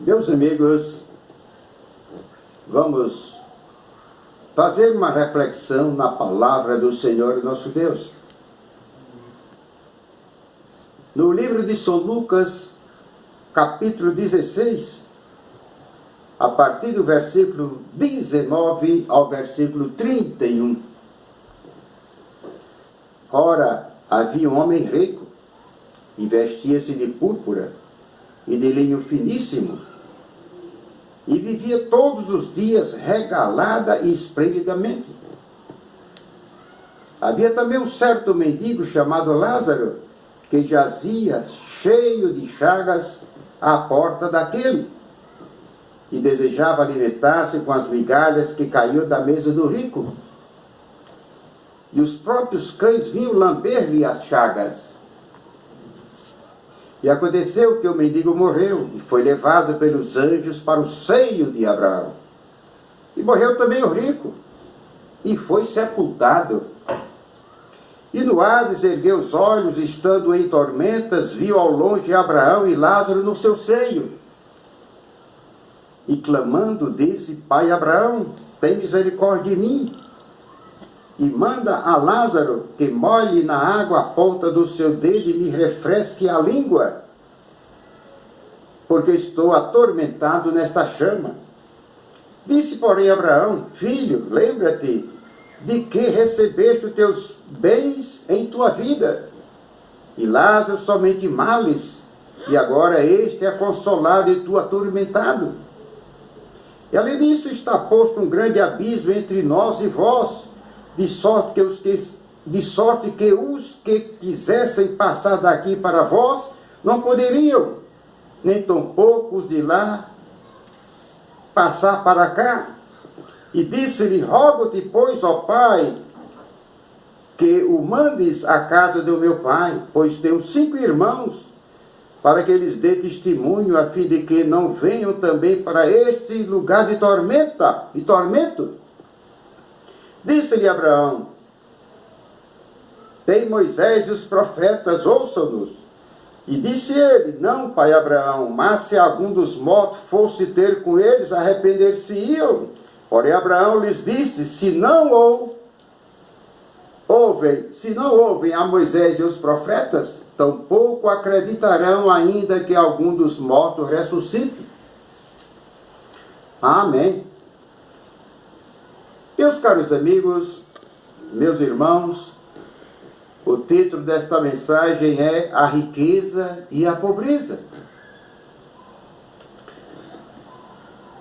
Meus amigos, vamos fazer uma reflexão na palavra do Senhor nosso Deus. No livro de São Lucas, capítulo 16, a partir do versículo 19 ao versículo 31. Ora, havia um homem rico, e vestia-se de púrpura e de linho finíssimo, e vivia todos os dias regalada e esplendidamente. Havia também um certo mendigo chamado Lázaro, que jazia cheio de chagas à porta daquele, e desejava alimentar-se com as migalhas que caíam da mesa do rico. E os próprios cães vinham lamber-lhe as chagas. E aconteceu que o mendigo morreu e foi levado pelos anjos para o seio de Abraão. E morreu também o rico e foi sepultado. E no Hades ergueu os olhos, estando em tormentas, viu ao longe Abraão e Lázaro no seu seio. E clamando disse: Pai Abraão, tem misericórdia de mim, e manda a Lázaro que molhe na água a ponta do seu dedo e me refresque a língua, porque estou atormentado nesta chama. Disse, porém, Abraão: Filho, lembra-te de que recebeste os teus bens em tua vida, e Lázaro somente males, e agora este é consolado e tu atormentado. E além disso está posto um grande abismo entre nós e vós, de sorte que os que quisessem passar daqui para vós não poderiam, nem tampouco os de lá passar para cá. E disse-lhe: Rogo-te, pois, ó Pai, que o mandes à casa do meu pai, pois tenho 5 irmãos, para que eles dê testemunho, a fim de que não venham também para este lugar de tormento. Disse-lhe Abraão: Tem Moisés e os profetas, ouçam-nos. E disse ele: Não, pai Abraão, mas se algum dos mortos fosse ter com eles, arrepender-se-iam. Porém Abraão lhes disse: Se não ouvem a Moisés e os profetas, tampouco acreditarão ainda que algum dos mortos ressuscite. Amém. Meus caros amigos, meus irmãos, o título desta mensagem é A Riqueza e a Pobreza.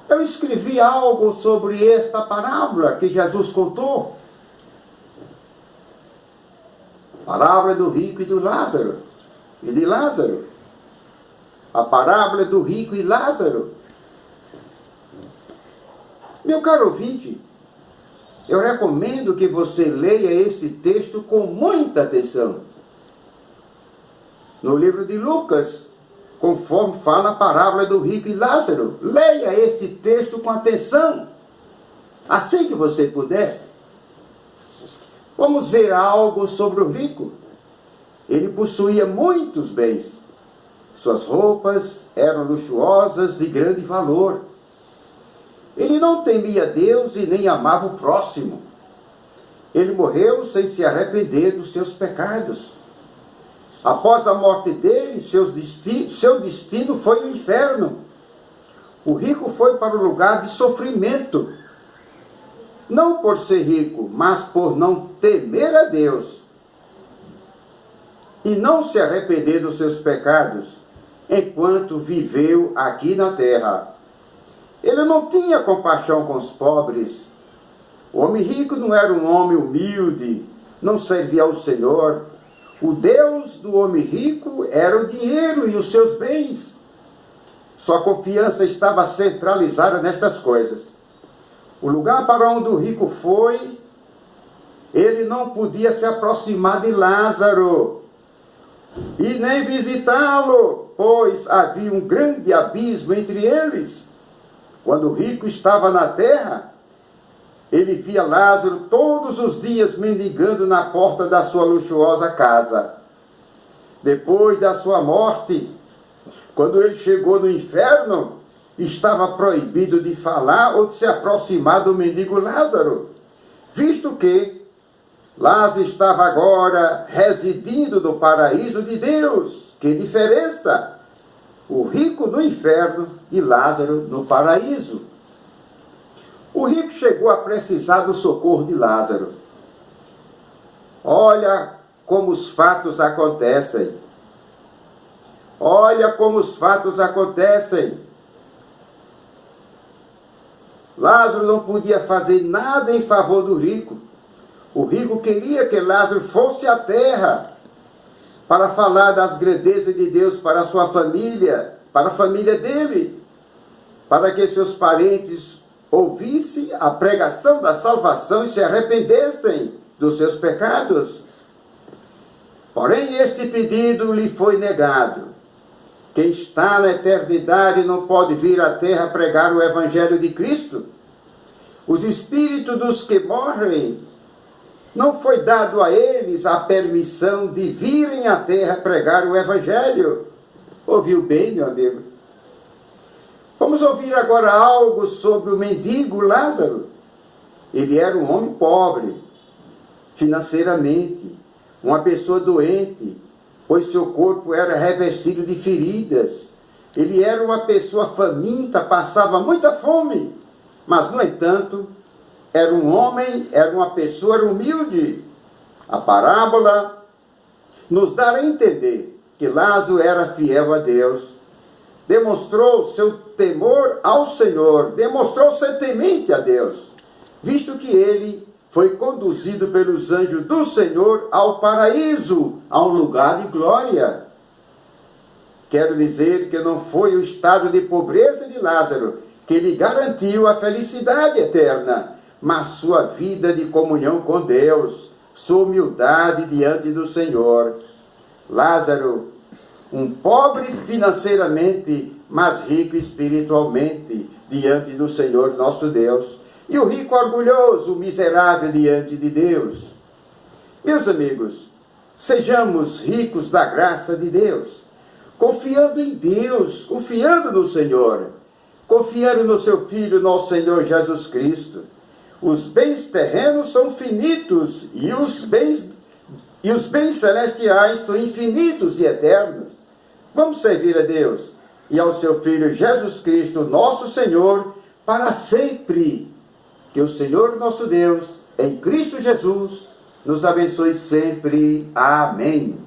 Eu escrevi algo sobre esta parábola que Jesus contou. A parábola do rico e do Lázaro. E de Lázaro. A parábola do rico e Lázaro. Meu caro ouvinte, eu recomendo que você leia este texto com muita atenção. No livro de Lucas, conforme fala a parábola do rico e Lázaro, leia este texto com atenção, assim que você puder. Vamos ver algo sobre o rico. Ele possuía muitos bens. Suas roupas eram luxuosas de grande valor. Ele não temia Deus e nem amava o próximo. Ele morreu sem se arrepender dos seus pecados. Após a morte dele, seu destino foi o inferno. O rico foi para o lugar de sofrimento. Não por ser rico, mas por não temer a Deus e não se arrepender dos seus pecados, enquanto viveu aqui na terra. Ele não tinha compaixão com os pobres. O homem rico não era um homem humilde, não servia ao Senhor. O Deus do homem rico era o dinheiro e os seus bens. Sua confiança estava centralizada nestas coisas. O lugar para onde o rico foi, ele não podia se aproximar de Lázaro e nem visitá-lo, pois havia um grande abismo entre eles. Quando o rico estava na terra, ele via Lázaro todos os dias mendigando na porta da sua luxuosa casa. Depois da sua morte, quando ele chegou no inferno, estava proibido de falar ou de se aproximar do mendigo Lázaro, visto que Lázaro estava agora residindo no paraíso de Deus. Que diferença! O rico no inferno e Lázaro no paraíso. O rico chegou a precisar do socorro de Lázaro. Olha como os fatos acontecem. Olha como os fatos acontecem. Lázaro não podia fazer nada em favor do rico. O rico queria que Lázaro fosse à terra para falar das grandezas de Deus para a sua família, para a família dele, para que seus parentes ouvissem a pregação da salvação e se arrependessem dos seus pecados. Porém, este pedido lhe foi negado. Quem está na eternidade não pode vir à terra pregar o evangelho de Cristo. Os espíritos dos que morrem, não foi dado a eles a permissão de virem à terra pregar o evangelho. Ouviu bem, meu amigo? Vamos ouvir agora algo sobre o mendigo Lázaro. Ele era um homem pobre, financeiramente, uma pessoa doente, pois seu corpo era revestido de feridas. Ele era uma pessoa faminta, passava muita fome, mas, no entanto, era um homem, era uma pessoa humilde. A parábola nos dá a entender que Lázaro era fiel a Deus, demonstrou seu temor ao Senhor, demonstrou ser temente a Deus, visto que ele foi conduzido pelos anjos do Senhor ao paraíso, a um lugar de glória. Quero dizer que não foi o estado de pobreza de Lázaro que lhe garantiu a felicidade eterna, mas sua vida de comunhão com Deus, sua humildade diante do Senhor. Lázaro, um pobre financeiramente, mas rico espiritualmente, diante do Senhor nosso Deus. E o rico orgulhoso, miserável diante de Deus. Meus amigos, sejamos ricos da graça de Deus, confiando em Deus, confiando no Senhor, confiando no seu Filho, nosso Senhor Jesus Cristo. Os bens terrenos são finitos e os bens celestiais são infinitos e eternos. Vamos servir a Deus e ao seu Filho Jesus Cristo, nosso Senhor, para sempre. Que o Senhor nosso Deus, em Cristo Jesus, nos abençoe sempre. Amém.